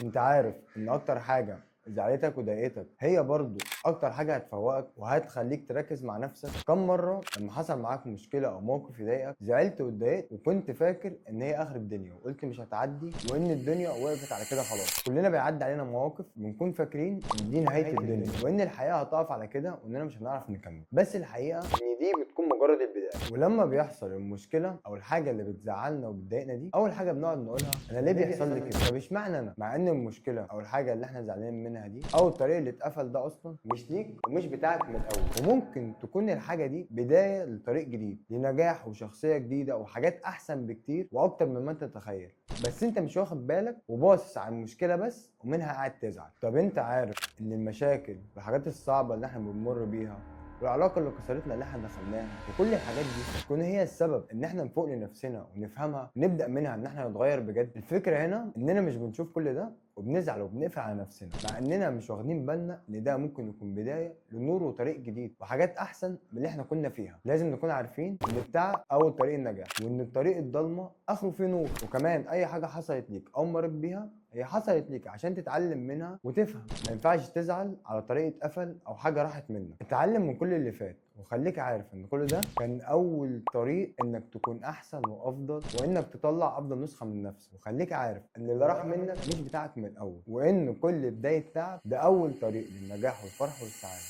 انت عارف ان اكتر حاجه زعلتك وضايقتك هي برضو اكتر حاجه هتفوقك وهتخليك تركز مع نفسك؟ كم مره لما حصل معاك مشكله او موقف يضايقك زعلت واتضايقت وكنت فاكر ان هي اخر الدنيا وقلت مش هتعدي وان الدنيا وقفت على كده خلاص؟ كلنا بيعدي علينا مواقف بنكون فاكرين ان دي نهايه الدنيا وان الحياه هتقف على كده واننا مش هنعرف نكمل، بس الحقيقه ان دي بتكون مجرد البدايه. ولما بيحصل المشكله او الحاجه اللي بتزعلنا وبتضايقنا دي، اول حاجه بنقعد نقولها انا ليه بيحصل لي كده؟ طب اشمعنى انا؟ مع ان المشكله او الحاجه اللي احنا زعلانين منها دي او الطريق اللي اتقفل ده اصلا مش ليك ومش بتاعك من الاول، وممكن تكون الحاجه دي بدايه لطريق جديد لنجاح وشخصيه جديده وحاجات احسن بكتير واكتر مما انت تتخيل، بس انت مش واخد بالك وباصص على المشكله بس ومنها قاعد تزعل. طب انت عارف ان المشاكل والحاجات الصعبه اللي احنا بنمر بيها والعلاقه اللي كسرتنا اللي احنا دخلناها وكل الحاجات دي تكون هي السبب ان احنا نفوق لنفسنا ونفهمها ونبدا منها ان احنا نتغير بجد؟ الفكره هنا اننا مش بنشوف كل ده وبنزعل وبنقفل على نفسنا، مع اننا مش واخدين بالنا ان ده ممكن يكون بدايه لنور وطريق جديد وحاجات احسن من اللي احنا كنا فيها. لازم نكون عارفين ان التعب اول طريق النجاح، وان الطريق الضلمه اخره فيه نور. وكمان اي حاجه حصلت ليك او مريت بيها هي حصلت ليك عشان تتعلم منها وتفهم. ما ينفعش تزعل على طريق اتقفل او حاجه راحت منك. اتعلم من كل اللي فات وخليك عارف ان كل ده كان اول طريق انك تكون احسن وافضل وانك تطلع افضل نسخه من نفسك. وخليك عارف ان اللي راح منك مش بتاعك من الاول، وان كل بدايه تعب ده اول طريق للنجاح والفرح والسعاده.